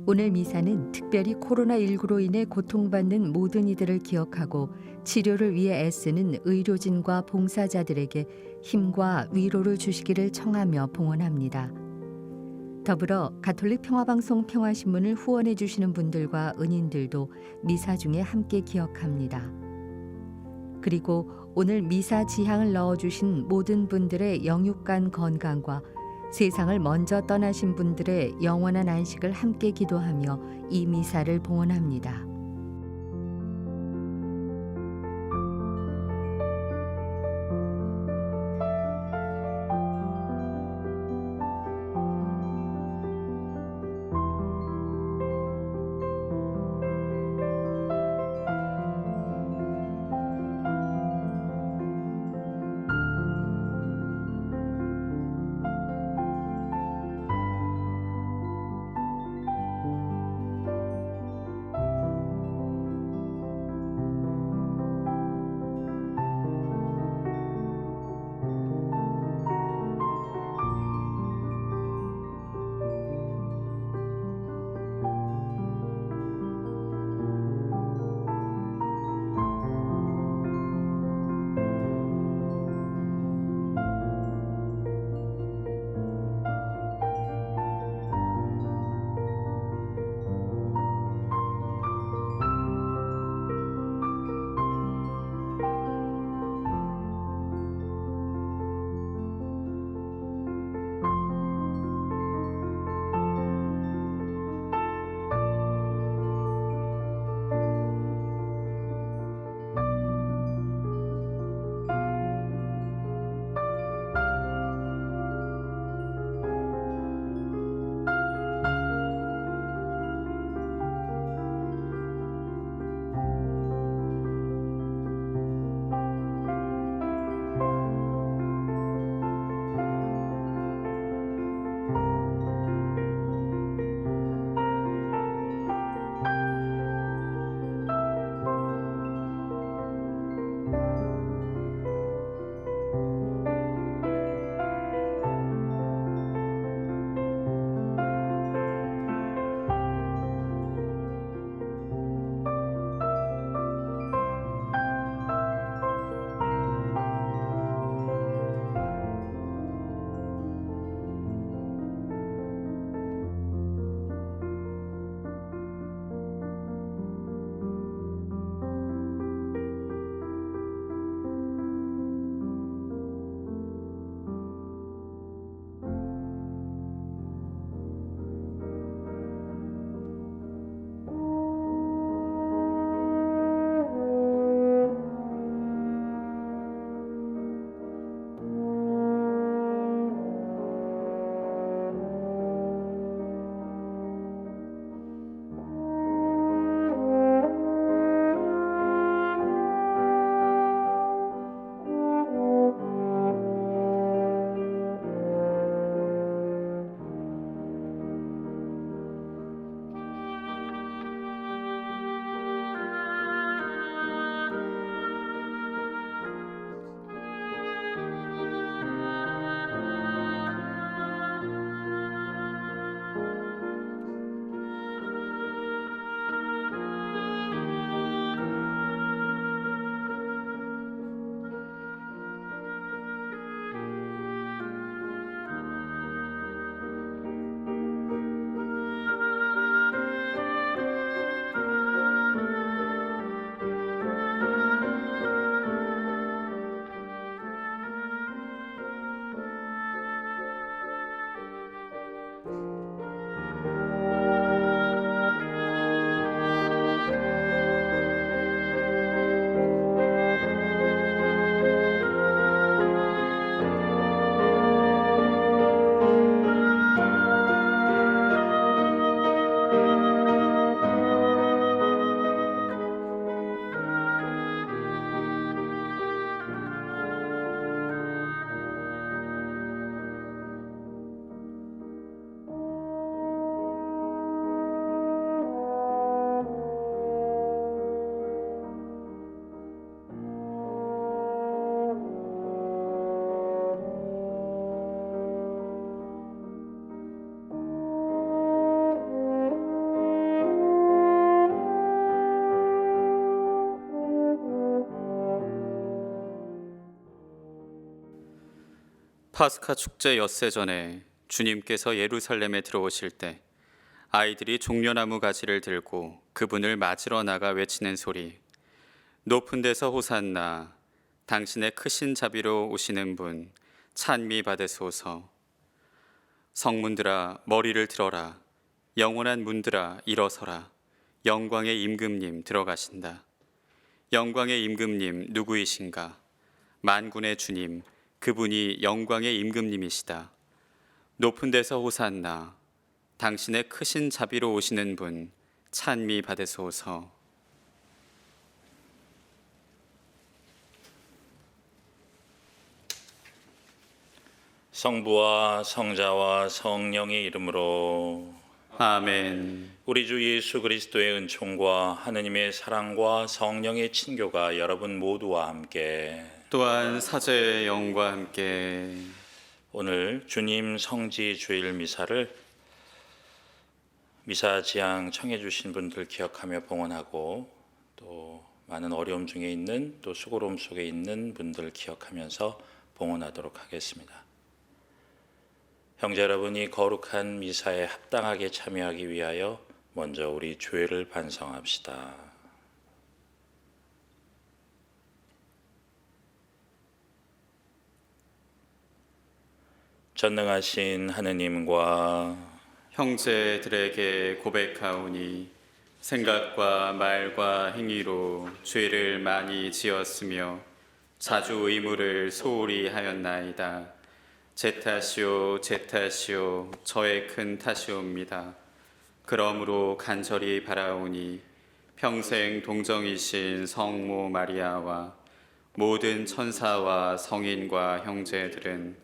오늘 미사는 특별히 코로나19로 인해 고통받는 모든 이들을 기억하고 치료를 위해 애쓰는 의료진과 봉사자들에게 힘과 위로를 주시기를 청하며 봉헌합니다. 더불어 가톨릭 평화방송 평화신문을 후원해 주시는 분들과 은인들도 미사 중에 함께 기억합니다. 그리고 오늘 미사 지향을 넣어주신 모든 분들의 영육간 건강과 세상을 먼저 떠나신 분들의 영원한 안식을 함께 기도하며 이 미사를 봉헌합니다. 파스카 축제 엿새 전에 주님께서 예루살렘에 들어오실 때 아이들이 종려나무 가지를 들고 그분을 맞으러 나가 외치는 소리, 높은 데서 호산나, 당신의 크신 자비로 오시는 분 찬미 받으소서. 성문들아 머리를 들어라, 영원한 문들아 일어서라, 영광의 임금님 들어가신다. 영광의 임금님 누구이신가? 만군의 주님, 그분이 영광의 임금님이시다. 높은 데서 호산나, 당신의 크신 자비로 오시는 분 찬미 받으소서. 성부와 성자와 성령의 이름으로 아멘. 우리 주 예수 그리스도의 은총과 하느님의 사랑과 성령의 친교가 여러분 모두와 함께 또한 사제의 영과 함께 오늘 주님 성지 주일 미사를 미사 지향 청해 주신 분들 기억하며 봉헌하고 또 많은 어려움 중에 있는 또 수고로움 속에 있는 분들 기억하면서 봉헌하도록 하겠습니다. 형제 여러분이 거룩한 미사에 합당하게 참여하기 위하여 먼저 우리 죄를 반성합시다. 전능하신 하느님과 형제들에게 고백하오니 생각과 말과 행위로 죄를 많이 지었으며 자주 의무를 소홀히 하였나이다. 제 탓이요 제 탓이요 저의 큰 탓이옵니다. 그러므로 간절히 바라오니 평생 동정이신 성모 마리아와 모든 천사와 성인과 형제들은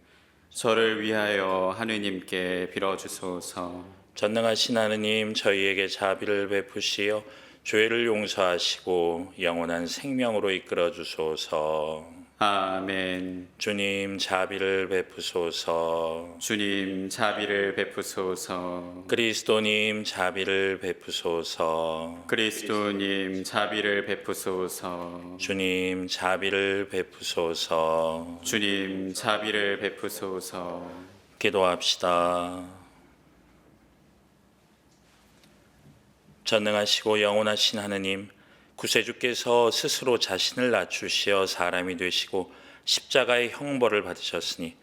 저를 위하여 하느님께 빌어주소서. 전능하신 하느님 저희에게 자비를 베푸시어 죄를 용서하시고 영원한 생명으로 이끌어 주소서. 아멘. 주님 자비를 베푸소서. 주님 자비를 베푸소서. 그리스도님 자비를 베푸소서. 그리스도님 자비를 베푸소서. 주님 자비를 베푸소서. 주님 자비를 베푸소서. 기도합시다. 전능하시고 영원하신 하느님, 구세주께서 스스로 자신을 낮추시어 사람이 되시고 십자가의 형벌을 받으셨으니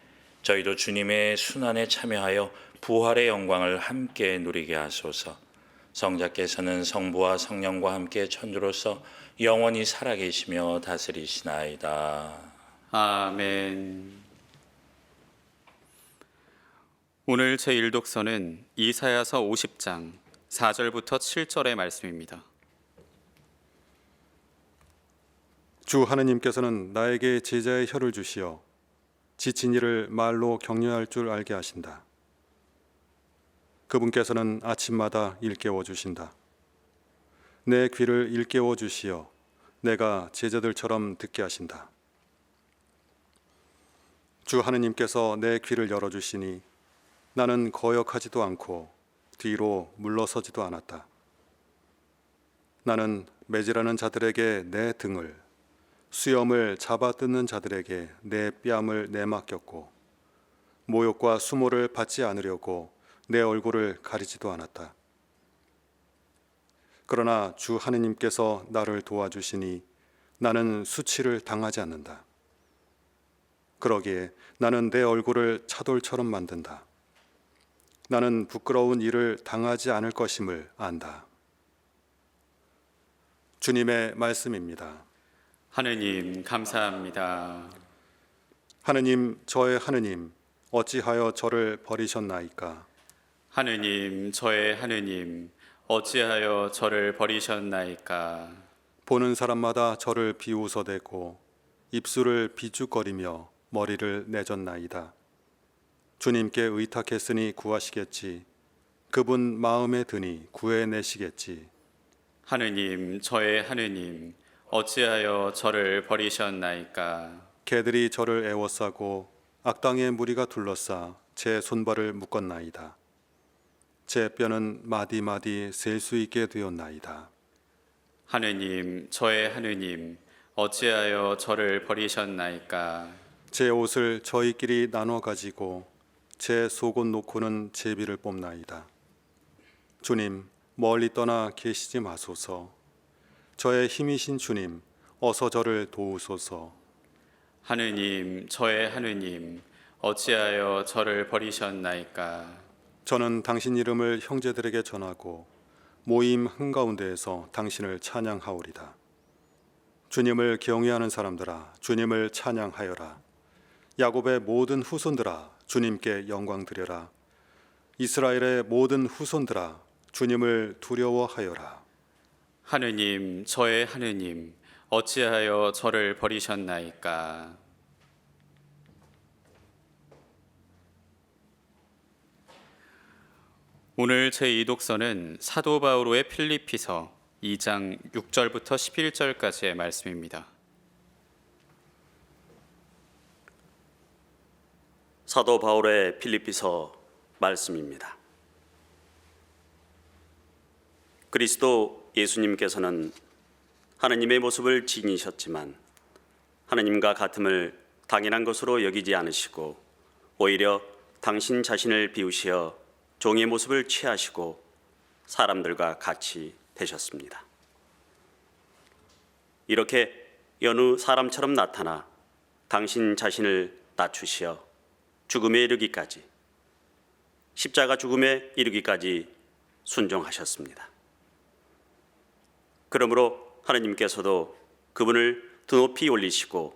저희도 주님의 순환에 참여하여 부활의 영광을 함께 누리게 하소서. 성자께서는 성부와 성령과 함께 천주로서 영원히 살아계시며 다스리시나이다. 아멘. 오늘 제1독서는 이사야서 50장 4절부터 7절의 말씀입니다. 주 하느님께서는 나에게 제자의 혀를 주시어 지친 이를 말로 격려할 줄 알게 하신다. 그분께서는 아침마다 일깨워 주신다. 내 귀를 일깨워 주시어 내가 제자들처럼 듣게 하신다. 주 하느님께서 내 귀를 열어 주시니 나는 거역하지도 않고 뒤로 물러서지도 않았다. 나는 매질하는 자들에게 내 등을, 수염을 잡아뜯는 자들에게 내 뺨을 내맡겼고 모욕과 수모를 받지 않으려고 내 얼굴을 가리지도 않았다. 그러나 주 하느님께서 나를 도와주시니 나는 수치를 당하지 않는다. 그러기에 나는 내 얼굴을 차돌처럼 만든다. 나는 부끄러운 일을 당하지 않을 것임을 안다. 주님의 말씀입니다. 하느님 감사합니다. 하느님, 저의 하느님, 어찌하여 저를 버리셨나이까? 하느님, 저의 하느님, 어찌하여 저를 버리셨나이까? 보는 사람마다 저를 비웃어대고 입술을 비죽거리며 머리를 내젓나이다. 주님께 의탁했으니 구하시겠지. 그분 마음에 드니 구해내시겠지. 하느님, 저의 하느님, 어찌하여 저를 버리셨나이까? 개들이 저를 애워싸고 악당의 무리가 둘러싸 제 손발을 묶었나이다. 제 뼈는 마디마디 셀 수 있게 되었나이다. 하느님, 저의 하느님, 어찌하여 저를 버리셨나이까? 제 옷을 저희끼리 나눠 가지고 제 속옷 놓고는 제비를 뽑나이다. 주님, 멀리 떠나 계시지 마소서. 저의 힘이신 주님, 어서 저를 도우소서. 하느님, 저의 하느님, 어찌하여 저를 버리셨나이까? 저는 당신 이름을 형제들에게 전하고 모임 한가운데에서 당신을 찬양하오리다. 주님을 경외하는 사람들아, 주님을 찬양하여라. 야곱의 모든 후손들아, 주님께 영광 드려라. 이스라엘의 모든 후손들아, 주님을 두려워하여라. 하느님, 저의 하느님, 어찌하여 저를 버리셨나이까? 오늘 제2독서는 사도 바오로의 필리피서 2장 6절부터 11절까지의 말씀입니다. 사도 바울의 필리피서 말씀입니다. 그리스도 예수님께서는 하느님의 모습을 지니셨지만 하느님과 같음을 당연한 것으로 여기지 않으시고 오히려 당신 자신을 비우시어 종의 모습을 취하시고 사람들과 같이 되셨습니다. 이렇게 여느 사람처럼 나타나 당신 자신을 낮추시어 죽음에 이르기까지, 십자가 죽음에 이르기까지 순종하셨습니다. 그러므로 하느님께서도 그분을 드높이 올리시고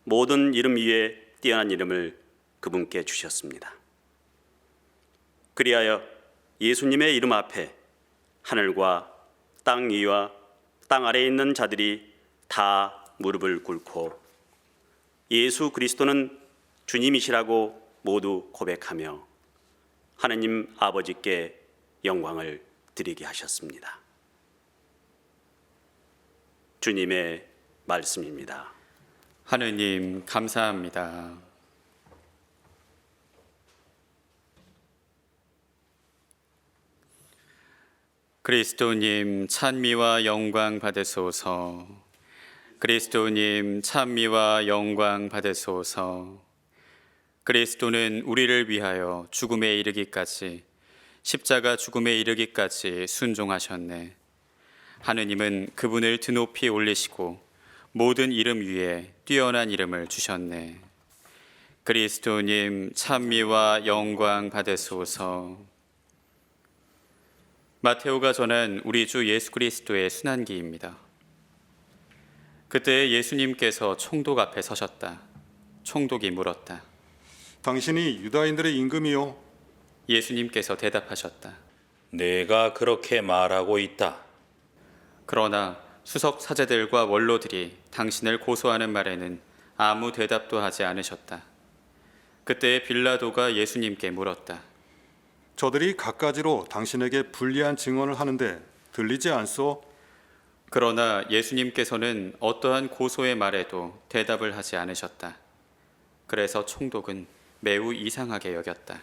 모든 이름 위에 뛰어난 이름을 그분께 주셨습니다. 그리하여 예수님의 이름 앞에 하늘과 땅 위와 땅 아래에 있는 자들이 다 무릎을 꿇고 예수 그리스도는 주님이시라고 모두 고백하며 하느님 아버지께 영광을 드리게 하셨습니다. 주님의 말씀입니다. 하느님, 감사합니다. 그리스도님, 찬미와 영광 받으소서. 그리스도님, 찬미와 영광 받으소서. 그리스도는 우리를 위하여 죽음에 이르기까지, 십자가 죽음에 이르기까지 순종하셨네. 하느님은 그분을 드높이 올리시고 모든 이름 위에 뛰어난 이름을 주셨네. 그리스도님, 찬미와 영광 받으소서. 마테오가 전한 우리 주 예수 그리스도의 순환기입니다. 그때 예수님께서 총독 앞에 서셨다. 총독이 물었다. 당신이 유다인들의 임금이요? 예수님께서 대답하셨다. 내가 그렇게 말하고 있다. 그러나 수석 사제들과 원로들이 당신을 고소하는 말에는 아무 대답도 하지 않으셨다. 그때 빌라도가 예수님께 물었다. 저들이 갖가지로 당신에게 불리한 증언을 하는데 들리지 않소? 그러나 예수님께서는 어떠한 고소의 말에도 대답을 하지 않으셨다. 그래서 총독은 매우 이상하게 여겼다.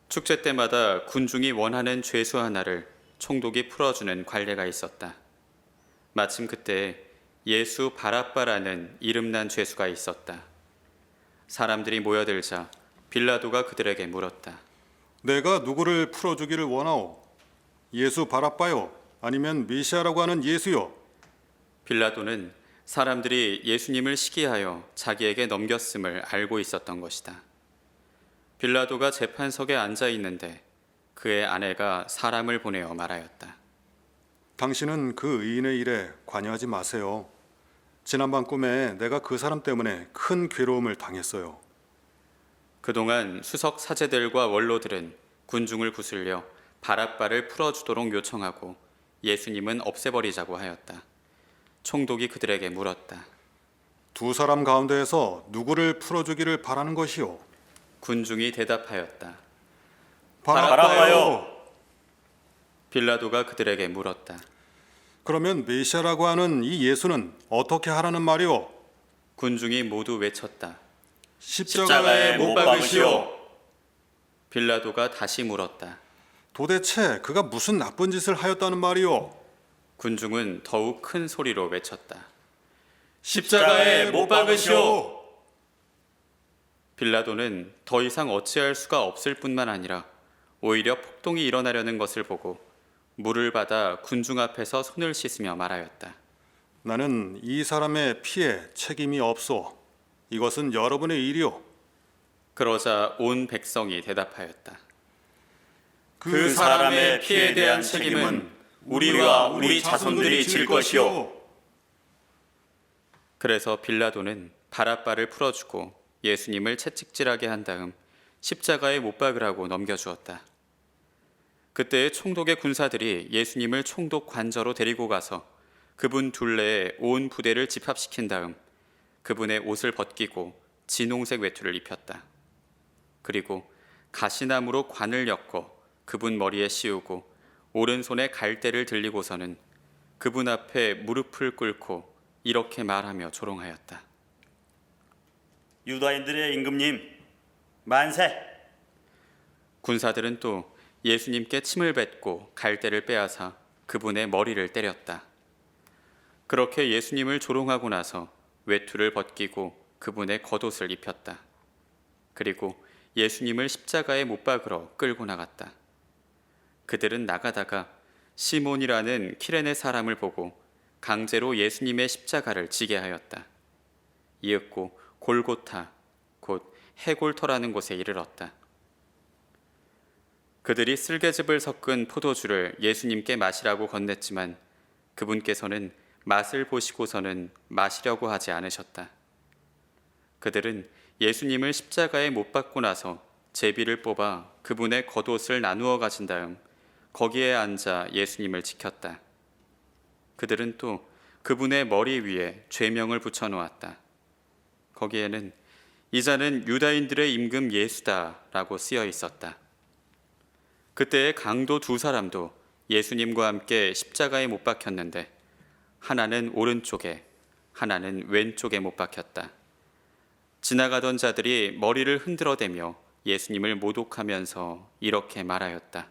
축제 때마다 군중이 원하는 죄수 하나를 총독이 풀어주는 관례가 있었다. 마침 그때 예수 바라빠라는 이름난 죄수가 있었다. 사람들이 모여들자 빌라도가 그들에게 물었다. 내가 누구를 풀어주기를 원하오? 예수 바라빠요? 아니면 메시아라고 하는 예수요? 빌라도는 사람들이 예수님을 시기하여 자기에게 넘겼음을 알고 있었던 것이다. 빌라도가 재판석에 앉아 있는데 그의 아내가 사람을 보내어 말하였다. 당신은 그 의인의 일에 관여하지 마세요. 지난밤 꿈에 내가 그 사람 때문에 큰 괴로움을 당했어요. 그동안 수석 사제들과 원로들은 군중을 구슬려 바라빠를 풀어주도록 요청하고 예수님은 없애버리자고 하였다. 총독이 그들에게 물었다. 두 사람 가운데에서 누구를 풀어주기를 바라는 것이요? 군중이 대답하였다. 바라빠요. 빌라도가 그들에게 물었다. 그러면 메시아라고 하는 이 예수는 어떻게 하라는 말이오? 군중이 모두 외쳤다. 십자가에 못 박으시오. 빌라도가 다시 물었다. 도대체 그가 무슨 나쁜 짓을 하였다는 말이오? 군중은 더욱 큰 소리로 외쳤다. 십자가에 못 박으시오. 빌라도는 더 이상 어찌할 수가 없을 뿐만 아니라 오히려 폭동이 일어나려는 것을 보고 물을 받아 군중 앞에서 손을 씻으며 말하였다. 나는 이 사람의 피에 책임이 없소. 이것은 여러분의 일이오. 그러자 온 백성이 대답하였다. 그 사람의 피에 대한 책임은 우리와 우리 자손들이 질 것이오. 그래서 빌라도는 바라바를 풀어주고 예수님을 채찍질하게 한 다음 십자가에 못 박으라고 넘겨주었다. 그때 총독의 군사들이 예수님을 총독 관저로 데리고 가서 그분 둘레에 온 부대를 집합시킨 다음 그분의 옷을 벗기고 진홍색 외투를 입혔다. 그리고 가시나무로 관을 엮어 그분 머리에 씌우고 오른손에 갈대를 들리고서는 그분 앞에 무릎을 꿇고 이렇게 말하며 조롱하였다. 유다인들의 임금님, 만세! 군사들은 또 예수님께 침을 뱉고 갈대를 빼앗아 그분의 머리를 때렸다. 그렇게 예수님을 조롱하고 나서 외투를 벗기고 그분의 겉옷을 입혔다. 그리고 예수님을 십자가에 못 박으러 끌고 나갔다. 그들은 나가다가 시몬이라는 키레네 사람을 보고 강제로 예수님의 십자가를 지게 하였다. 이윽고 골고타, 곧 해골터라는 곳에 이르렀다. 그들이 쓸개즙을 섞은 포도주를 예수님께 마시라고 건넸지만 그분께서는 맛을 보시고서는 마시려고 하지 않으셨다. 그들은 예수님을 십자가에 못 박고 나서 제비를 뽑아 그분의 겉옷을 나누어 가진 다음 거기에 앉아 예수님을 지켰다. 그들은 또 그분의 머리 위에 죄명을 붙여 놓았다. 거기에는 이 자는 유다인들의 임금 예수다라고 쓰여 있었다. 그때의 강도 두 사람도 예수님과 함께 십자가에 못 박혔는데 하나는 오른쪽에 하나는 왼쪽에 못 박혔다. 지나가던 자들이 머리를 흔들어대며 예수님을 모독하면서 이렇게 말하였다.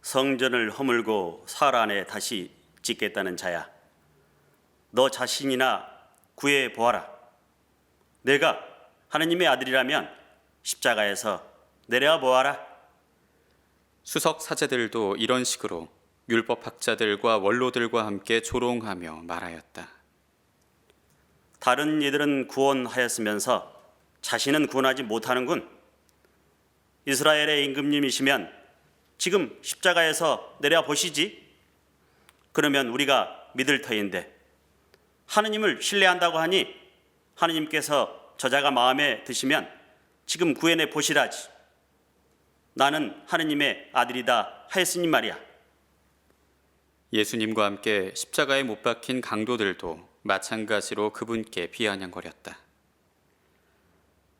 성전을 허물고 살 안에 다시 짓겠다는 자야. 너 자신이나 구해 보아라. 내가 하느님의 아들이라면 십자가에서 내려와 보아라. 수석 사제들도 이런 식으로 율법학자들과 원로들과 함께 조롱하며 말하였다. 다른 이들은 구원하였으면서 자신은 구원하지 못하는군. 이스라엘의 임금님이시면 지금 십자가에서 내려와 보시지. 그러면 우리가 믿을 터인데 하느님을 신뢰한다고 하니 하느님께서 저자가 마음에 드시면 지금 구해내 보시라지. 나는 하느님의 아들이다 하였으니 말이야. 예수님과 함께 십자가에 못 박힌 강도들도 마찬가지로 그분께 비아냥거렸다.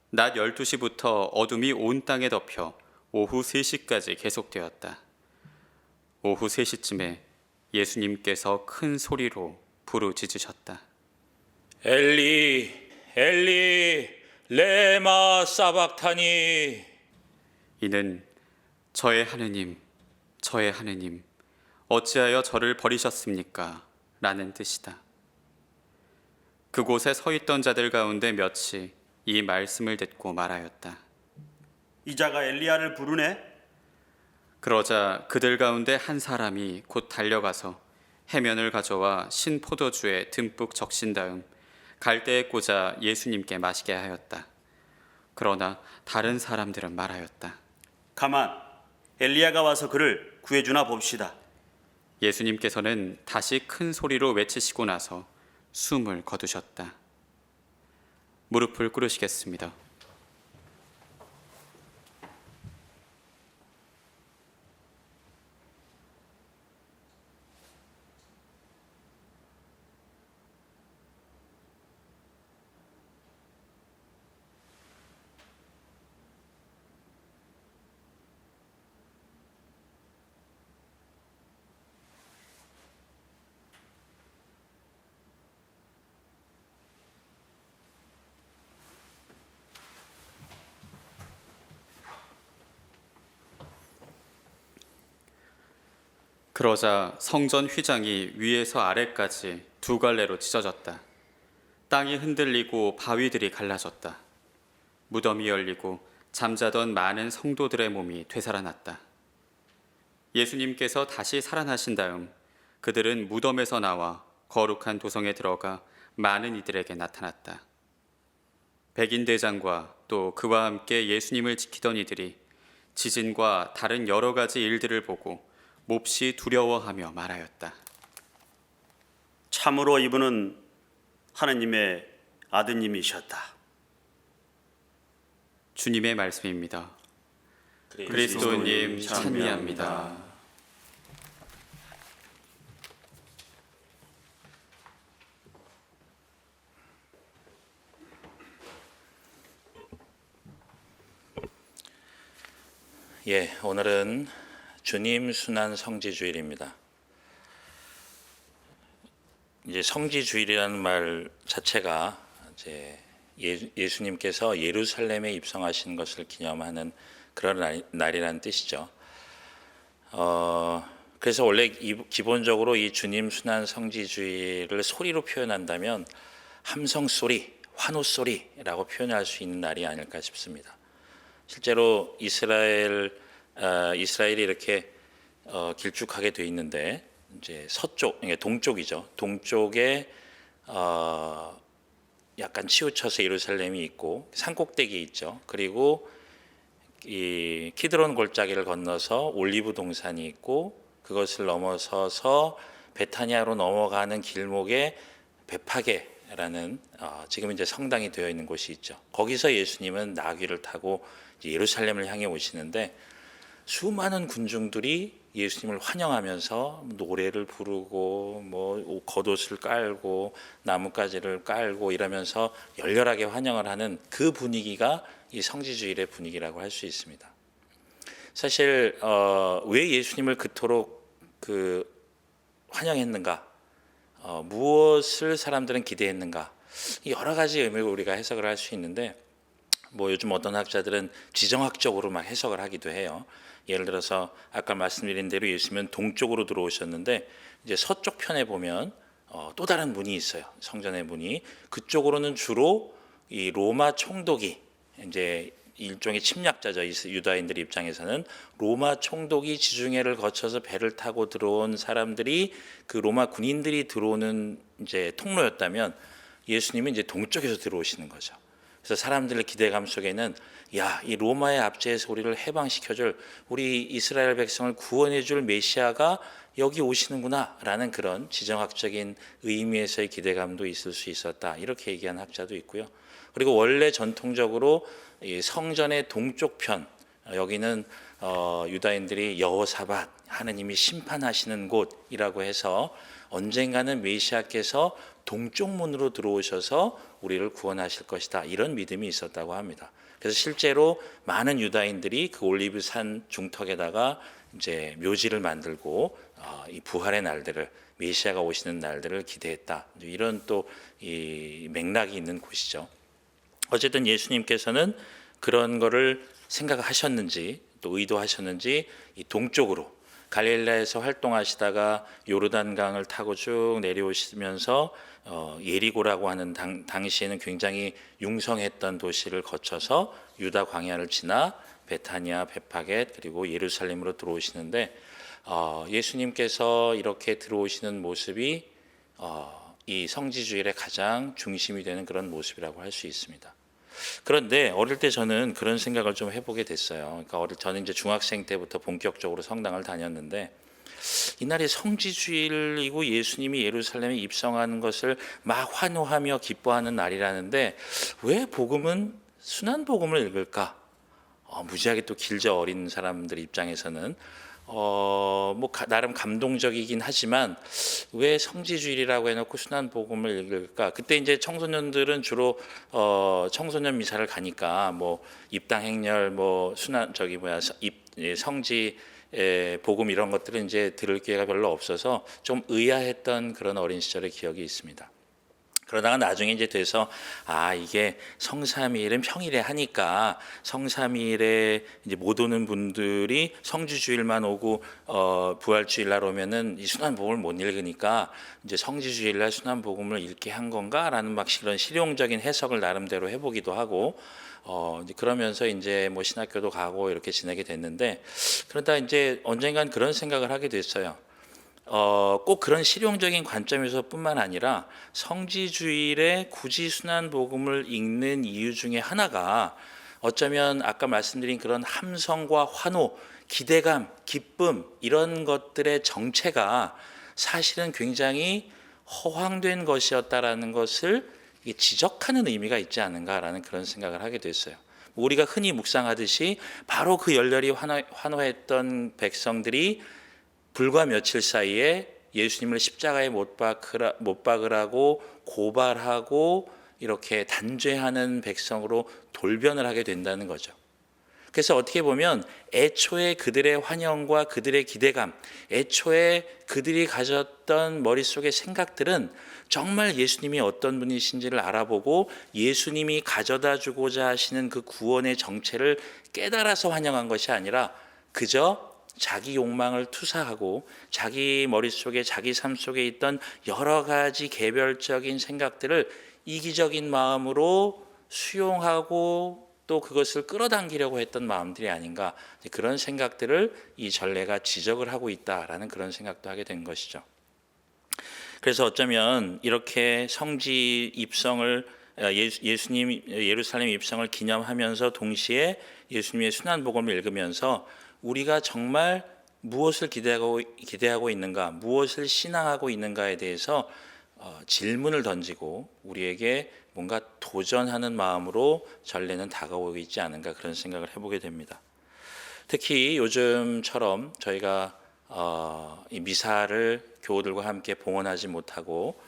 낮 12시부터 어둠이 온 땅에 덮여 오후 3시까지 계속되었다. 오후 3시쯤에 예수님께서 큰 소리로 부르짖으셨다. 엘리, 엘리, 레마 사박타니. 이는 저의 하느님, 저의 하느님, 어찌하여 저를 버리셨습니까? 라는 뜻이다. 그곳에 서 있던 자들 가운데 몇이 이 말씀을 듣고 말하였다. 이 자가 엘리야를 부르네. 그러자 그들 가운데 한 사람이 곧 달려가서 해면을 가져와 신 포도주에 듬뿍 적신 다음 갈대에 꽂아 예수님께 마시게 하였다. 그러나 다른 사람들은 말하였다. 가만, 엘리야가 와서 그를 구해주나 봅시다. 예수님께서는 다시 큰 소리로 외치시고 나서 숨을 거두셨다. 무릎을 꿇으시겠습니다. 그러자 성전 휘장이 위에서 아래까지 두 갈래로 찢어졌다. 땅이 흔들리고 바위들이 갈라졌다. 무덤이 열리고 잠자던 많은 성도들의 몸이 되살아났다. 예수님께서 다시 살아나신 다음 그들은 무덤에서 나와 거룩한 도성에 들어가 많은 이들에게 나타났다. 백인 대장과 또 그와 함께 예수님을 지키던 이들이 지진과 다른 여러 가지 일들을 보고 몹시 두려워하며 말하였다. 참으로 이분은 하느님의 아드님이셨다. 주님의 말씀입니다. 그리스도님 찬미합니다. 예, 오늘은 주님 순환 성지주일입니다. 이제 성지주일이라는 말 자체가 이제 예수님께서 예루살렘에 입성하신 것을 기념하는 그런 날이라는 뜻이죠. 그래서 원래 기본적으로 이 주님 순환 성지주일을 소리로 표현한다면 함성 소리, 환호 소리라고 표현할 수 있는 날이 아닐까 싶습니다. 실제로 이스라엘이 이렇게 길쭉하게 돼 있는데 이제 서쪽, 동쪽이죠. 동쪽에 약간 치우쳐서 예루살렘이 있고 산꼭대기에 있죠. 그리고 이 키드론 골짜기를 건너서 올리브 동산이 있고 그것을 넘어서서 베타니아로 넘어가는 길목에 베파게라는 지금 이제 성당이 되어 있는 곳이 있죠. 거기서 예수님은 나귀를 타고 예루살렘을 향해 오시는데 수많은 군중들이 예수님을 환영하면서 노래를 부르고 뭐 겉옷을 깔고 나뭇가지를 깔고 이러면서 열렬하게 환영을 하는 그 분위기가 이 성지주일의 분위기라고 할 수 있습니다. 사실 왜 예수님을 그토록 환영했는가, 무엇을 사람들은 기대했는가, 여러 가지 의미로 우리가 해석을 할 수 있는데 뭐 요즘 어떤 학자들은 지정학적으로 막 해석을 하기도 해요. 예를 들어서 아까 말씀드린 대로 예수님은 동쪽으로 들어오셨는데 이제 서쪽 편에 보면 또 다른 문이 있어요. 성전의 문이. 그쪽으로는 주로 이 로마 총독이 이제 일종의 침략자죠. 유다인들 입장에서는 로마 총독이 지중해를 거쳐서 배를 타고 들어온 사람들이 그 로마 군인들이 들어오는 이제 통로였다면 예수님은 이제 동쪽에서 들어오시는 거죠. 그래서 사람들의 기대감 속에는 이 로마의 압제에서 우리를 해방시켜줄 우리 이스라엘 백성을 구원해줄 메시아가 여기 오시는구나라는 그런 지정학적인 의미에서의 기대감도 있을 수 있었다. 이렇게 얘기한 학자도 있고요. 그리고 원래 전통적으로 이 성전의 동쪽 편 여기는 유다인들이 여호사밧 하느님이 심판하시는 곳이라고 해서 언젠가는 메시아께서 동쪽 문으로 들어오셔서 우리를 구원하실 것이다. 이런 믿음이 있었다고 합니다. 그래서 실제로 많은 유다인들이 그 올리브산 중턱에다가 이제 묘지를 만들고 이 부활의 날들을 메시아가 오시는 날들을 기대했다. 이런 또 이 맥락이 있는 곳이죠. 어쨌든 예수님께서는 그런 거를 생각하셨는지 또 의도하셨는지 이 동쪽으로 갈릴리아에서 활동하시다가 요르단강을 타고 쭉 내려오시면서 예리고라고 하는 당시에는 굉장히 융성했던 도시를 거쳐서 유다 광야를 지나 베타니아, 베파겟 그리고 예루살렘으로 들어오시는데 예수님께서 이렇게 들어오시는 모습이 이 성지주일의 가장 중심이 되는 그런 모습이라고 할 수 있습니다. 그런데 어릴 때 저는 그런 생각을 좀 해보게 됐어요. 그러니까 저는 이제 중학생 때부터 본격적으로 성당을 다녔는데 이날이 성지주일이고 예수님이 예루살렘에 입성하는 것을 막 환호하며 기뻐하는 날이라는데 왜 복음은 순환 복음을 읽을까? 무지하게 또 길죠. 어린 사람들 입장에서는 뭐 나름 감동적이긴 하지만 왜 성지주일이라고 해놓고 순환 복음을 읽을까? 그때 이제 청소년들은 주로 청소년 미사를 가니까 뭐 입당 행렬 뭐 순환 성지 복음 이런 것들은 이제 들을 기회가 별로 없어서 좀 의아했던 그런 어린 시절의 기억이 있습니다. 그러다가 나중에 이제 돼서 이게 성삼위일은 평일에 하니까 성삼위일에 이제 못 오는 분들이 성지주일만 오고 부활주일날 오면은 이 순환복음을 못 읽으니까 이제 성지주일날 순환복음을 읽게 한 건가라는 막 이런 실용적인 해석을 나름대로 해보기도 하고 이제 그러면서 이제 뭐 신학교도 가고 이렇게 지내게 됐는데, 그러다 이제 언젠간 그런 생각을 하게 됐어요. 꼭 그런 실용적인 관점에서뿐만 아니라 성지주일에 굳이 순환복음을 읽는 이유 중에 하나가 어쩌면 아까 말씀드린 그런 함성과 환호, 기대감, 기쁨 이런 것들의 정체가 사실은 굉장히 허황된 것이었다라는 것을 지적하는 의미가 있지 않은가라는 그런 생각을 하게 됐어요. 우리가 흔히 묵상하듯이 바로 그 열렬히 환호했던 백성들이 불과 며칠 사이에 예수님을 십자가에 못 박으라고 고발하고 이렇게 단죄하는 백성으로 돌변을 하게 된다는 거죠. 그래서 어떻게 보면 애초에 그들의 환영과 그들의 기대감, 애초에 그들이 가졌던 머릿속의 생각들은 정말 예수님이 어떤 분이신지를 알아보고 예수님이 가져다 주고자 하시는 그 구원의 정체를 깨달아서 환영한 것이 아니라 그저 자기 욕망을 투사하고 자기 머릿속에 자기 삶 속에 있던 여러 가지 개별적인 생각들을 이기적인 마음으로 수용하고 또 그것을 끌어당기려고 했던 마음들이 아닌가, 그런 생각들을 이 전례가 지적을 하고 있다라는 그런 생각도 하게 된 것이죠. 그래서 어쩌면 이렇게 성지 입성을 예수님 예루살렘 입성을 기념하면서 동시에 예수님의 순환복음을 읽으면서 우리가 정말 무엇을 기대하고 있는가, 무엇을 신앙하고 있는가에 대해서 질문을 던지고 우리에게 뭔가 도전하는 마음으로 전례는 다가오고 있지 않은가, 그런 생각을 해보게 됩니다. 특히 요즘처럼 저희가 이 미사를 교우들과 함께 봉헌하지 못하고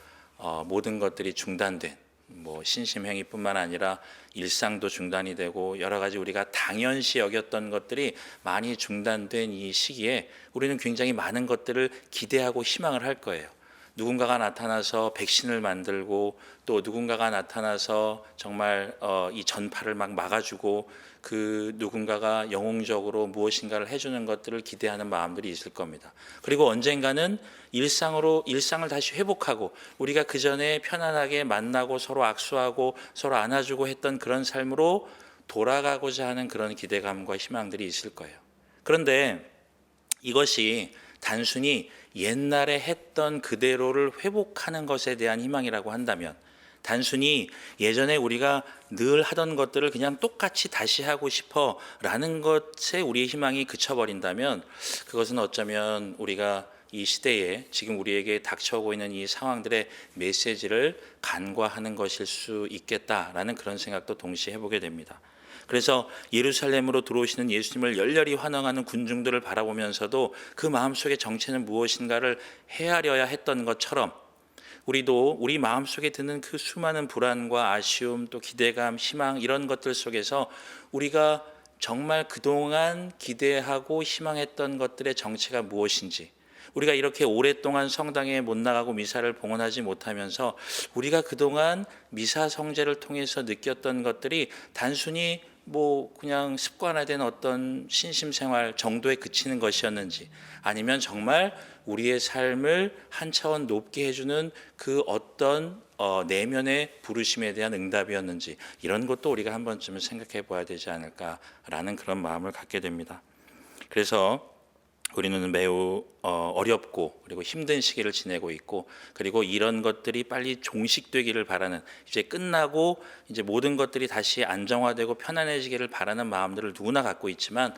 모든 것들이 중단된, 뭐 신심행위뿐만 아니라 일상도 중단이 되고 여러 가지 우리가 당연시 여겼던 것들이 많이 중단된 이 시기에 우리는 굉장히 많은 것들을 기대하고 희망을 할 거예요. 누군가가 나타나서 백신을 만들고 또 누군가가 나타나서 정말 이 전파를 막 막아주고 그 누군가가 영웅적으로 무엇인가를 해주는 것들을 기대하는 마음들이 있을 겁니다. 그리고 언젠가는 일상을 다시 회복하고 우리가 그 전에 편안하게 만나고 서로 악수하고 서로 안아주고 했던 그런 삶으로 돌아가고자 하는 그런 기대감과 희망들이 있을 거예요. 그런데 이것이 단순히 옛날에 했던 그대로를 회복하는 것에 대한 희망이라고 한다면, 단순히 예전에 우리가 늘 하던 것들을 그냥 똑같이 다시 하고 싶어 라는 것에 우리의 희망이 그쳐버린다면, 그것은 어쩌면 우리가 이 시대에 지금 우리에게 닥쳐오고 있는 이 상황들의 메시지를 간과하는 것일 수 있겠다라는 그런 생각도 동시에 해보게 됩니다. 그래서 예루살렘으로 들어오시는 예수님을 열렬히 환영하는 군중들을 바라보면서도 그 마음속의 정체는 무엇인가를 헤아려야 했던 것처럼, 우리도 우리 마음속에 드는 그 수많은 불안과 아쉬움, 또 기대감, 희망 이런 것들 속에서 우리가 정말 그동안 기대하고 희망했던 것들의 정체가 무엇인지, 우리가 이렇게 오랫동안 성당에 못 나가고 미사를 봉헌하지 못하면서 우리가 그동안 미사 성제를 통해서 느꼈던 것들이 단순히 뭐 그냥 습관화된 어떤 신심생활 정도에 그치는 것이었는지, 아니면 정말 우리의 삶을 한 차원 높게 해주는 그 어떤 내면의 부르심에 대한 응답이었는지, 이런 것도 우리가 한 번쯤은 생각해 봐야 되지 않을까라는 그런 마음을 갖게 됩니다. 그래서 우리는 매우 어렵고 그리고 힘든 시기를 지내고 있고, 그리고 이런 것들이 빨리 종식되기를 바라는, 이제 끝나고 이제 모든 것들이 다시 안정화되고 편안해지기를 바라는 마음들을 누구나 갖고 있지만,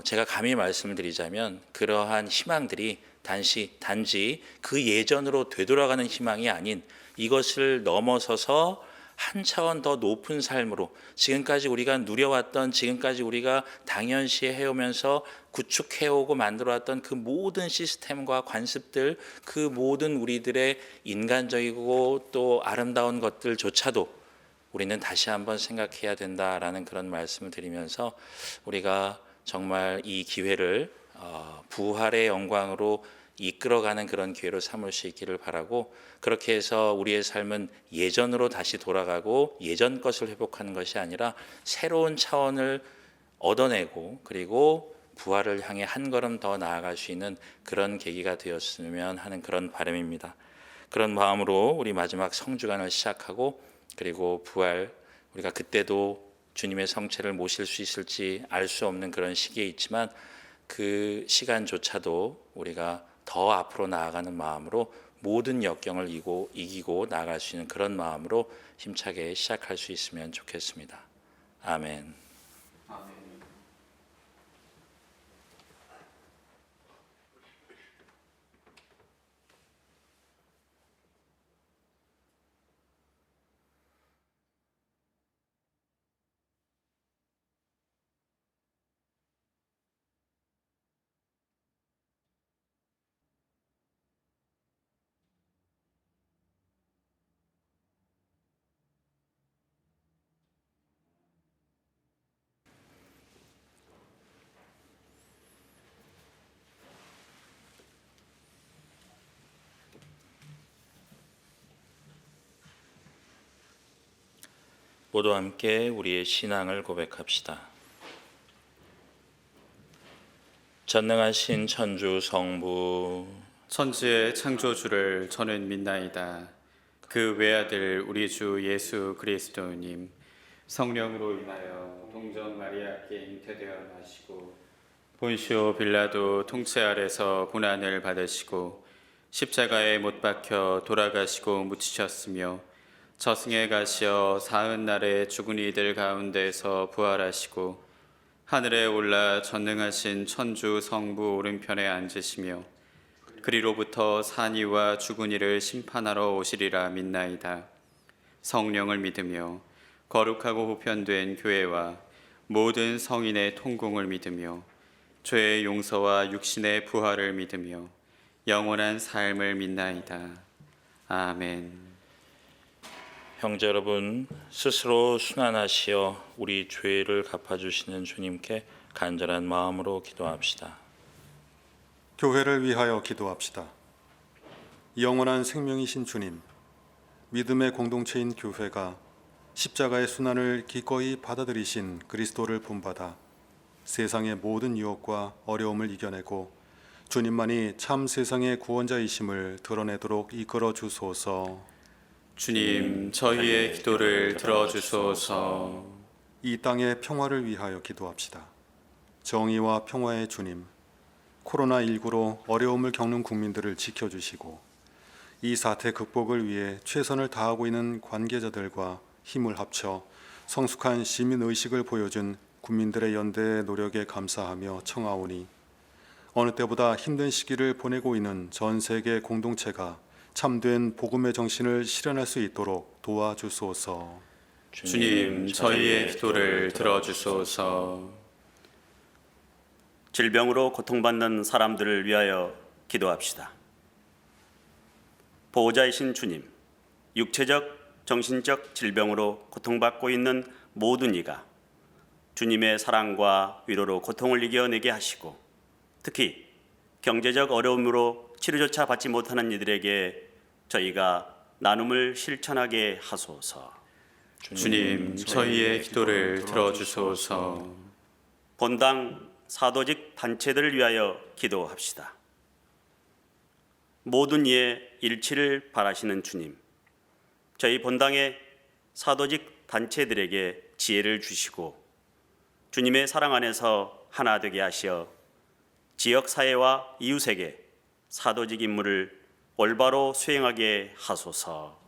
제가 감히 말씀을 드리자면 그러한 희망들이 단지 그 예전으로 되돌아가는 희망이 아닌, 이것을 넘어서서 한 차원 더 높은 삶으로 지금까지 우리가 누려왔던, 지금까지 우리가 당연시 해오면서 구축해오고 만들어왔던 그 모든 시스템과 관습들, 그 모든 우리들의 인간적이고 또 아름다운 것들조차도 우리는 다시 한번 생각해야 된다라는 그런 말씀을 드리면서, 우리가 정말 이 기회를 부활의 영광으로 이끌어가는 그런 기회로 삼을 수 있기를 바라고, 그렇게 해서 우리의 삶은 예전으로 다시 돌아가고 예전 것을 회복하는 것이 아니라 새로운 차원을 얻어내고 그리고 부활을 향해 한 걸음 더 나아갈 수 있는 그런 계기가 되었으면 하는 그런 바람입니다. 그런 마음으로 우리 마지막 성주간을 시작하고, 그리고 부활, 우리가 그때도 주님의 성체를 모실 수 있을지 알 수 없는 그런 시기에 있지만 그 시간조차도 우리가 더 앞으로 나아가는 마음으로 모든 역경을 이기고 나아갈 수 있는 그런 마음으로 힘차게 시작할 수 있으면 좋겠습니다. 아멘. 모두 함께 우리의 신앙을 고백합시다. 전능하신 천주 성부, 천지의 창조주를 저는 믿나이다. 그 외아들 우리 주 예수 그리스도님, 성령으로 인하여 동정 마리아께 잉태되어 나시고 본시오 빌라도 통치 아래서 고난을 받으시고 십자가에 못 박혀 돌아가시고 묻히셨으며 저승에 가시어 사흘 날에 죽은 이들 가운데서 부활하시고 하늘에 올라 전능하신 천주 성부 오른편에 앉으시며 그리로부터 산이와 죽은 이를 심판하러 오시리라 믿나이다. 성령을 믿으며 거룩하고 보편된 교회와 모든 성인의 통공을 믿으며 죄의 용서와 육신의 부활을 믿으며 영원한 삶을 믿나이다. 아멘. 형제 여러분, 스스로 순환하시어 우리 죄를 갚아주시는 주님께 간절한 마음으로 기도합시다. 교회를 위하여 기도합시다. 영원한 생명이신 주님, 믿음의 공동체인 교회가 십자가의 순환을 기꺼이 받아들이신 그리스도를 본받아 세상의 모든 유혹과 어려움을 이겨내고 주님만이 참 세상의 구원자이심을 드러내도록 이끌어 주소서. 주님, 저희의 기도를 들어주소서. 이 땅의 평화를 위하여 기도합시다. 정의와 평화의 주님, 코로나19로 어려움을 겪는 국민들을 지켜주시고 이 사태 극복을 위해 최선을 다하고 있는 관계자들과 힘을 합쳐 성숙한 시민의식을 보여준 국민들의 연대의 노력에 감사하며 청하오니 어느 때보다 힘든 시기를 보내고 있는 전 세계 공동체가 참된 복음의 정신을 실현할 수 있도록 도와주소서. 주님, 저희의 기도를 들어주소서. 질병으로 고통받는 사람들을 위하여 기도합시다. 보호자이신 주님, 육체적, 정신적 질병으로 고통받고 있는 모든 이가 주님의 사랑과 위로로 고통을 이겨내게 하시고, 특히 경제적 어려움으로 치료조차 받지 못하는 이들에게 저희가 나눔을 실천하게 하소서. 주님, 저희의 기도를 들어주소서. 본당 사도직 단체들을 위하여 기도합시다. 모든 이의 일치를 바라시는 주님, 저희 본당의 사도직 단체들에게 지혜를 주시고 주님의 사랑 안에서 하나 되게 하시어 지역사회와 이웃에게 사도직 임무를 올바로 수행하게 하소서.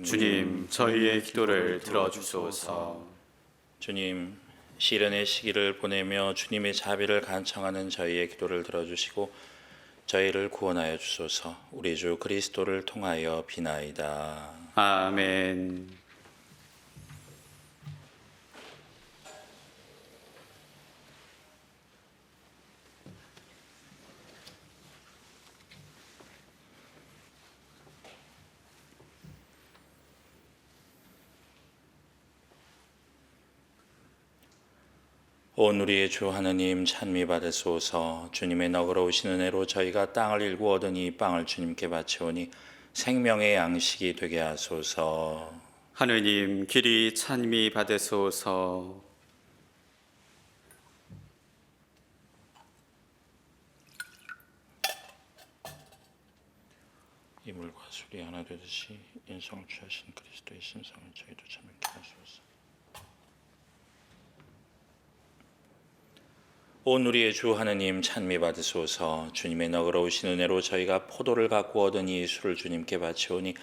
주님, 저희의 기도를 들어주소서. 주님, 시련의 시기를 보내며 주님의 자비를 간청하는 저희의 기도를 들어주시고 저희를 구원하여 주소서. 우리 주 그리스도를 통하여 비나이다. 아멘. 온 우리의 주 하느님 찬미 받으소서. 주님의 너그러우신 은혜로 저희가 땅을 일구 얻으니 빵을 주님께 바치오니 생명의 양식이 되게 하소서. 하느님 길이 찬미 받으소서. 이물과 술이 하나 되듯이 인성을 취하신 그리스도의 신성을 저희도 참여케 하소서. 온 우리의 주 하느님 찬미 받으소서. 주님의 너그러우신 은혜로 저희가 포도를 갖고 얻으니 술을 주님께 바치오니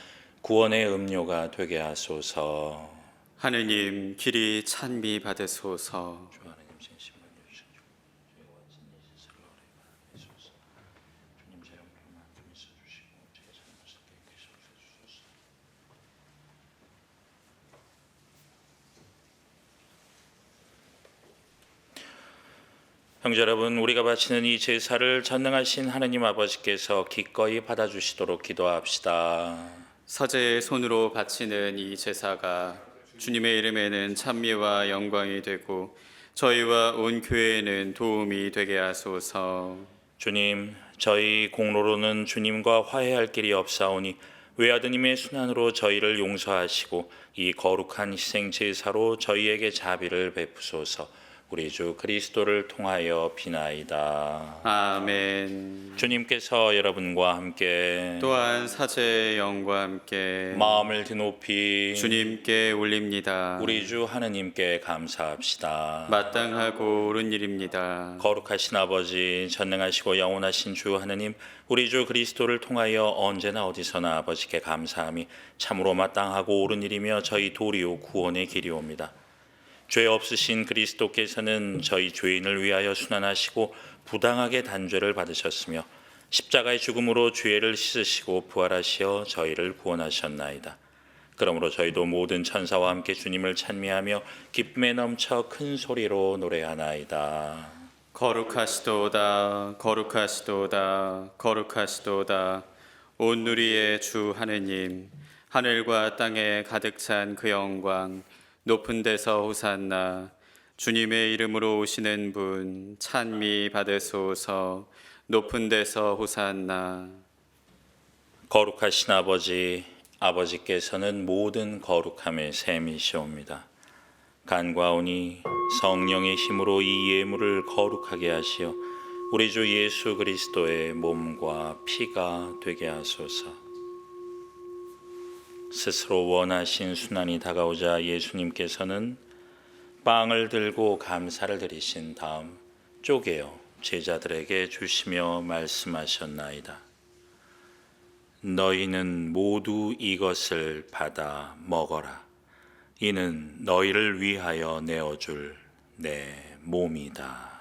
구원의 음료가 되게 하소서. 하느님 길이 찬미 받으소서. 주 하느님 생신만 주신 저희가 watsin 이 세상을 오래 받으소서. 주님 제 형편만큼 있어주시고 제 잘못을 깨끗이 없애주소서. 형제 여러분, 우리가 바치는 이 제사를 전능하신 하느님 아버지께서 기꺼이 받아주시도록 기도합시다. 사제의 손으로 바치는 이 제사가 주님의 이름에는 찬미와 영광이 되고 저희와 온 교회에는 도움이 되게 하소서. 주님, 저희 공로로는 주님과 화해할 길이 없사오니 외아드님의 순환으로 저희를 용서하시고 이 거룩한 희생 제사로 저희에게 자비를 베푸소서. 우리 주 그리스도를 통하여 비나이다. 아멘. 주님께서 여러분과 함께 또한 사제의 영과 함께 마음을 드높이 주님께 올립니다. 우리 주 하느님께 감사합시다. 마땅하고 옳은 일입니다. 거룩하신 아버지, 전능하시고 영원하신 주 하느님, 우리 주 그리스도를 통하여 언제나 어디서나 아버지께 감사함이 참으로 마땅하고 옳은 일이며 저희 도리오 구원의 길이옵니다. 죄 없으신 그리스도께서는 저희 죄인을 위하여 순환하시고 부당하게 단죄를 받으셨으며 십자가의 죽음으로 죄를 씻으시고 부활하시어 저희를 구원하셨나이다. 그러므로 저희도 모든 천사와 함께 주님을 찬미하며 기쁨에 넘쳐 큰 소리로 노래하나이다. 거룩하시도다 거룩하시도다 거룩하시도다 온 누리의 주 하느님, 하늘과 땅에 가득 찬 그 영광, 높은 데서 호산나. 주님의 이름으로 오시는 분 찬미 받으소서. 높은 데서 호산나. 거룩하신 아버지, 아버지께서는 모든 거룩함의 셈이시옵니다. 간과오니 성령의 힘으로 이 예물을 거룩하게 하시어 우리 주 예수 그리스도의 몸과 피가 되게 하소서. 스스로 원하신 순환이 다가오자 예수님께서는 빵을 들고 감사를 드리신 다음 쪼개어 제자들에게 주시며 말씀하셨나이다. 너희는 모두 이것을 받아 먹어라. 이는 너희를 위하여 내어줄 내 몸이다.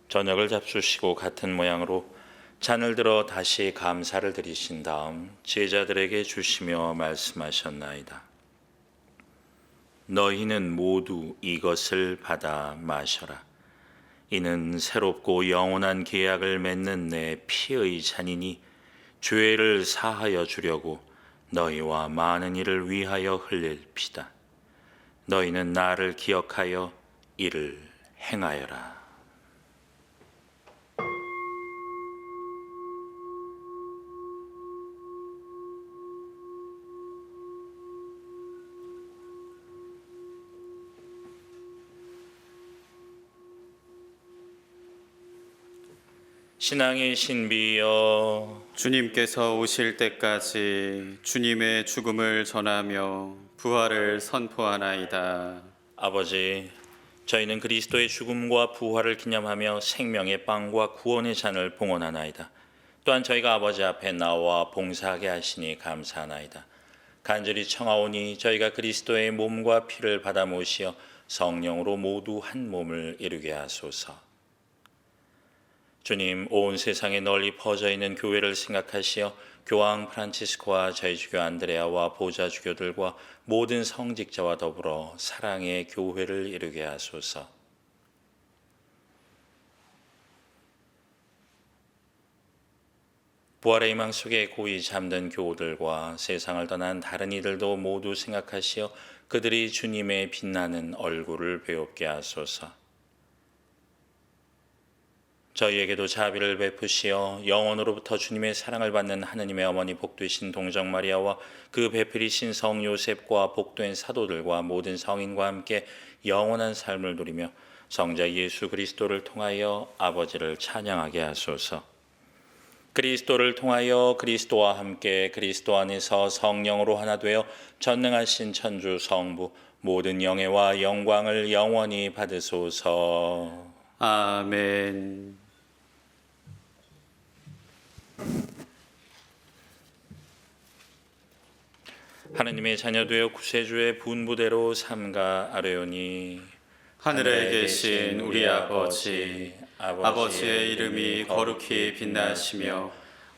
저녁을 잡수시고 같은 모양으로 잔을 들어 다시 감사를 드리신 다음 제자들에게 주시며 말씀하셨나이다. 너희는 모두 이것을 받아 마셔라. 이는 새롭고 영원한 계약을 맺는 내 피의 잔이니 죄를 사하여 주려고 너희와 많은 이를 위하여 흘릴 피다. 너희는 나를 기억하여 이를 행하여라. 신앙의 신비여, 주님께서 오실 때까지 주님의 죽음을 전하며 부활을 선포하나이다. 아버지, 저희는 그리스도의 죽음과 부활을 기념하며 생명의 빵과 구원의 잔을 봉헌하나이다. 또한 저희가 아버지 앞에 나와 봉사하게 하시니 감사하나이다. 간절히 청하오니 저희가 그리스도의 몸과 피를 받아 모시어 성령으로 모두 한 몸을 이루게 하소서. 주님, 온 세상에 널리 퍼져 있는 교회를 생각하시어 교황 프란치스코와 저희 주교 안드레아와 보좌 주교들과 모든 성직자와 더불어 사랑의 교회를 이루게 하소서. 부활의 희망 속에 고이 잠든 교우들과 세상을 떠난 다른 이들도 모두 생각하시어 그들이 주님의 빛나는 얼굴을 배웁게 하소서. 저희에게도 자비를 베푸시어 영원으로부터 주님의 사랑을 받는 하느님의 어머니 복되신 동정 마리아와 그 배필이신 성 요셉과 복된 사도들과 모든 성인과 함께 영원한 삶을 누리며 성자 예수 그리스도를 통하여 아버지를 찬양하게 하소서. 그리스도를 통하여 그리스도와 함께 그리스도 안에서 성령으로 하나 되어 전능하신 천주 성부 모든 영예와 영광을 영원히 받으소서. 아멘. 하느님의 자녀되어 구세주의 분부대로 삼가하려니 하늘에 계신 우리 아버지, 아버지의 이름이 거룩히 빛나시며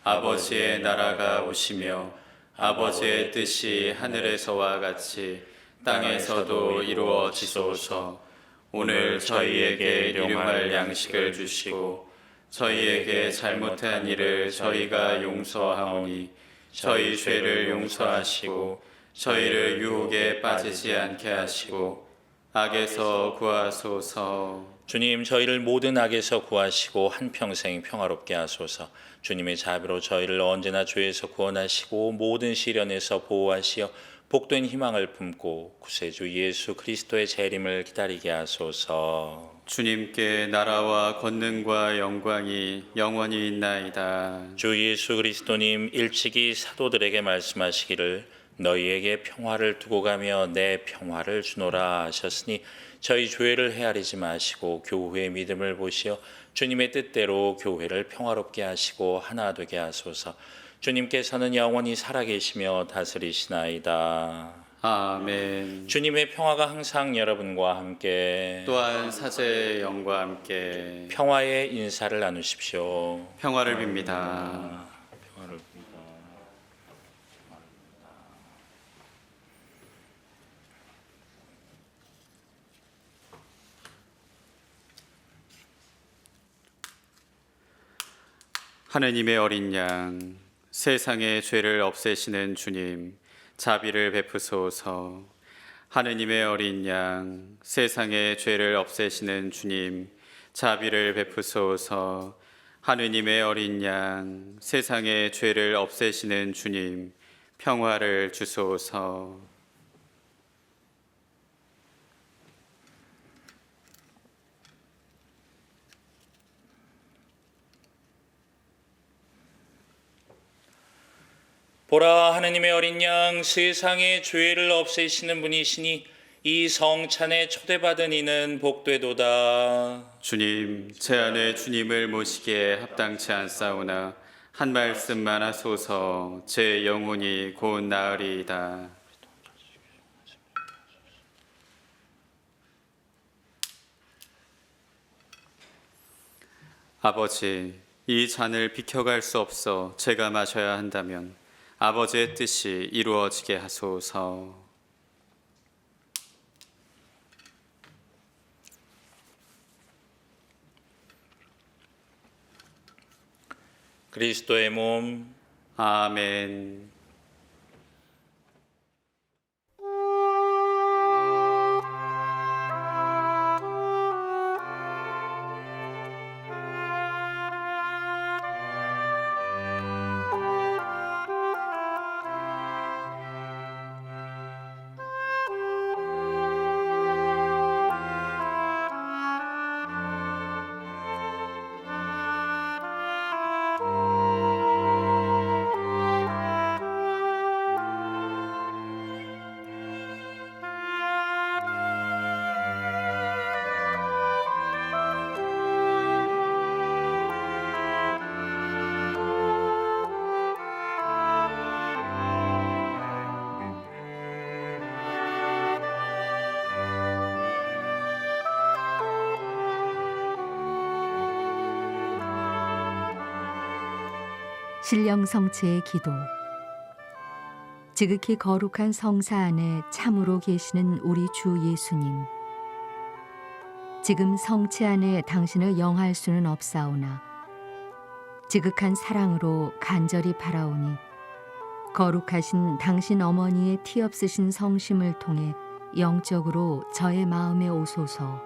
아버지의 나라가 오시며 아버지의 뜻이 하늘에서와 같이 땅에서도 이루어지소서. 오늘 저희에게 일용할 양식을 주시고 저희에게 잘못한 일을 저희가 용서하오니 저희 죄를 용서하시고 저희를 유혹에 빠지지 않게 하시고 악에서 구하소서. 주님, 저희를 모든 악에서 구하시고 한평생 평화롭게 하소서. 주님의 자비로 저희를 언제나 죄에서 구원하시고 모든 시련에서 보호하시어 복된 희망을 품고 구세주 예수 그리스도의 재림을 기다리게 하소서. 주님께 나라와 권능과 영광이 영원히 있나이다. 주 예수 그리스도님 일찍이 사도들에게 말씀하시기를 너희에게 평화를 두고 가며 내 평화를 주노라 하셨으니 저희 죄를 헤아리지 마시고 교회의 믿음을 보시어 주님의 뜻대로 교회를 평화롭게 하시고 하나 되게 하소서. 주님께서는 영원히 살아계시며 다스리시나이다. 아멘. 주님의 평화가 항상 여러분과 함께 또한 사제의 영과 함께 평화의 인사를 나누십시오. 평화를 빕니다. 평화를 하느님의 어린 양, 세상의 죄를 없애시는 주님, 자비를 베푸소서. 하느님의 어린 양, 세상의 죄를 없애시는 주님, 자비를 베푸소서. 하느님의 어린 양, 세상의 죄를 없애시는 주님, 평화를 주소서. 보라, 하느님의 어린 양, 세상의 죄를 없애시는 분이시니 이 성찬에 초대받은 이는 복되도다. 주님, 제 안에 주님을 모시기에 합당치 않사오나 한 말씀만 하소서. 제 영혼이 곧 나으리이다. 아버지, 이 잔을 비켜갈 수 없어 제가 마셔야 한다면 아버지의 뜻이 이루어지게 하소서. 그리스도의 몸, 아멘. 신령 성체의 기도. 지극히 거룩한 성사 안에 참으로 계시는 우리 주 예수님. 지금 성체 안에 당신을 영할 수는 없사오나 지극한 사랑으로 간절히 바라오니 거룩하신 당신 어머니의 티 없으신 성심을 통해 영적으로 저의 마음에 오소서.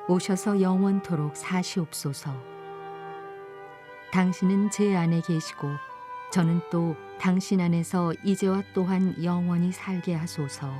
오셔서 영원토록 사시옵소서. 당신은 제 안에 계시고 저는 또 당신 안에서 이제와 또한 영원히 살게 하소서.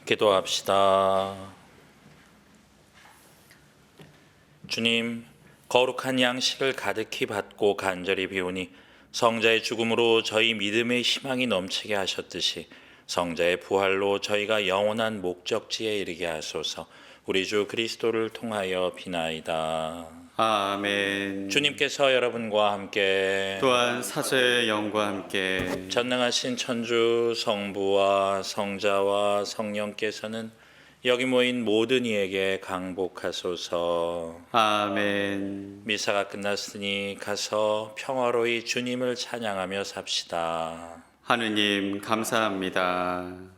기도합시다. 주님, 거룩한 양식을 가득히 받고 간절히 비우니 성자의 죽음으로 저희 믿음의 희망이 넘치게 하셨듯이 성자의 부활로 저희가 영원한 목적지에 이르게 하소서. 우리 주 그리스도를 통하여 비나이다. 아멘. 주님께서 여러분과 함께 또한 사제의 영과 함께 전능하신 천주 성부와 성자와 성령께서는 여기 모인 모든 이에게 강복하소서. 아멘. 미사가 끝났으니 가서 평화로이 주님을 찬양하며 삽시다. 하느님 감사합니다.